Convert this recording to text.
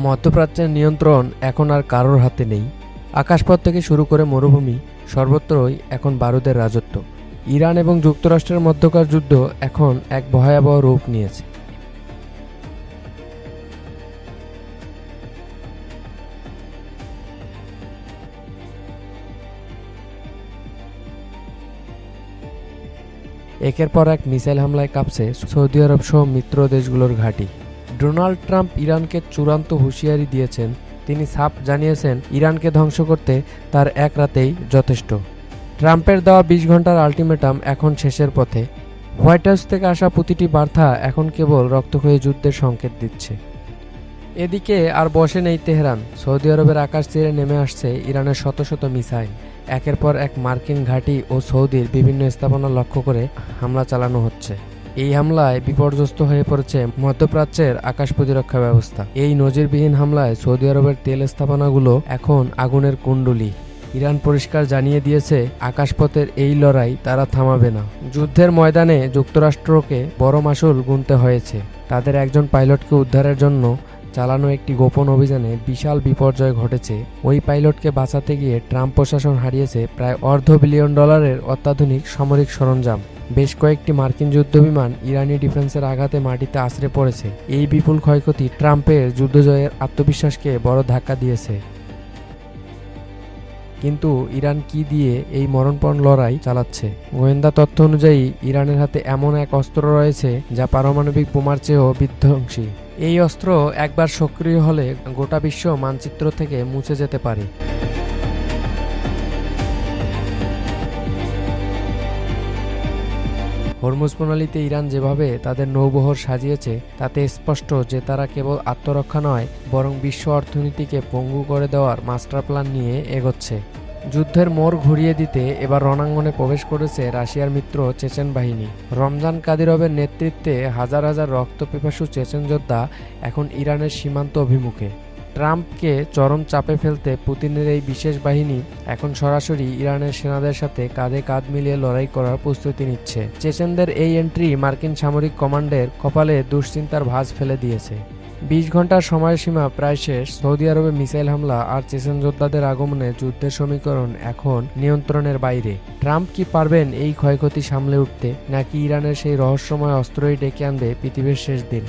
মধ্যপ্রাচ্যের নিয়ন্ত্রণ এখন আর কারোর হাতে নেই। আকাশপথ থেকে শুরু করে মরুভূমি, সর্বত্রই এখন বারুদের রাজত্ব। ইরান এবং যুক্তরাষ্ট্রের মধ্যকার যুদ্ধ এখন এক ভয়াবহ রূপ নিয়েছে। একের পর এক মিসাইল হামলায় কাঁপছে সৌদি আরব সহ মিত্র দেশগুলোর ঘাঁটি। ডোনাল্ড ট্রাম্প ইরানকে চূড়ান্ত হুঁশিয়ারি দিয়েছেন। তিনি সাফ জানিয়েছেন ইরানকে ধ্বংস করতে তার এক রাতেই যথেষ্ট। ট্রাম্পের দেওয়া ২০ ঘন্টার আল্টিমেটাম এখন শেষের পথে। হোয়াইট হাউস থেকে আসা প্রতিটি বার্তা এখন কেবল রক্তক্ষয়ী যুদ্ধের সংকেত দিচ্ছে। এদিকে আর বসে নেই তেহরান। সৌদি আরবের আকাশ তীরে নেমে আসছে ইরানের শত শত মিসাইল। একের পর এক মার্কিন ঘাঁটি ও সৌদির বিভিন্ন স্থাপনা লক্ষ্য করে হামলা চালানো হচ্ছে। এই হামলায় বিপর্যস্ত হয়ে পড়েছে মধ্যপ্রাচ্যের আকাশ প্রতিরক্ষা ব্যবস্থা। এই নজিরবিহীন হামলায় সৌদি আরবের তেল স্থাপনাগুলো এখন আগুনের কুণ্ডুলি। ইরান পরিষ্কার জানিয়ে দিয়েছে আকাশপথের এই লড়াই তারা থামাবে না। যুদ্ধের ময়দানে যুক্তরাষ্ট্রকে বড় মাশুল গুনতে হয়েছে। তাদের একজন পাইলটকে উদ্ধারের জন্য চালানো একটি গোপন অভিযানে বিশাল বিপর্যয় ঘটেছে। ওই পাইলটকে বাঁচাতে গিয়ে ট্রাম্প প্রশাসন হারিয়েছে প্রায় $1/2 বিলিয়ন অত্যাধুনিক সামরিক সরঞ্জাম। বেশ কয়েকটি মার্কিন যুদ্ধবিমান ইরানি ডিফেন্সের আঘাতে মাটিতে আছড়ে পড়েছে। এই বিপুল ক্ষয়ক্ষতি ট্রাম্পের যুদ্ধজয়ের আত্মবিশ্বাসকে বড় ধাক্কা দিয়েছে। কিন্তু ইরান কি দিয়ে এই মরণপণ লড়াই চালাচ্ছে? গোয়েন্দা তথ্য অনুযায়ী ইরানের হাতে এমন এক অস্ত্র রয়েছে যা পারমাণবিক বোমার চেয়েও বিধ্বংসী। এই অস্ত্র একবার সক্রিয় হলে গোটা বিশ্ব মানচিত্র থেকে মুছে যেতে পারে। হরমুজ প্রণালীতে ইরান যেভাবে তাদের নৌবহর সাজিয়েছে তাতে স্পষ্ট যে তারা কেবল আত্মরক্ষা নয় বরং বিশ্ব অর্থনীতিকে পঙ্গু করে দেওয়ার মাস্টার প্ল্যান নিয়ে এগোচ্ছে। যুদ্ধের মোড় ঘুরিয়ে দিতে এবার রণাঙ্গনে প্রবেশ করেছে রাশিয়ার মিত্র চেচেন বাহিনী। রমজান কাদিরভের নেতৃত্বে হাজার হাজার রক্তপিপাসু চেচেন যোদ্ধা এখন ইরানের সীমান্ত অভিমুখে। ট্রাম্পকে চরম চাপে ফেলতে পুতিনের এই বিশেষ বাহিনী এখন সরাসরি ইরানের সেনাদের সাথে কাঁধে কাঁধ মিলিয়ে লড়াই করার প্রস্তুতি নিচ্ছে। চেচেনদের এই এন্ট্রি মার্কিন সামরিক কমান্ডের কপালে দুশ্চিন্তার ভাঁজ ফেলে দিয়েছে। ২০ ঘন্টার সময়সীমা প্রায় শেষ। সৌদি আরবে মিসাইল হামলা আর চেচেন যোদ্ধাদের আগমনে যুদ্ধের সমীকরণ এখন নিয়ন্ত্রণের বাইরে। ট্রাম্প কি পারবেন এই ক্ষয়ক্ষতি সামলে উঠতে, নাকি ইরানের সেই রহস্যময় অস্ত্রই ডেকে আনবে পৃথিবীর শেষ দিন?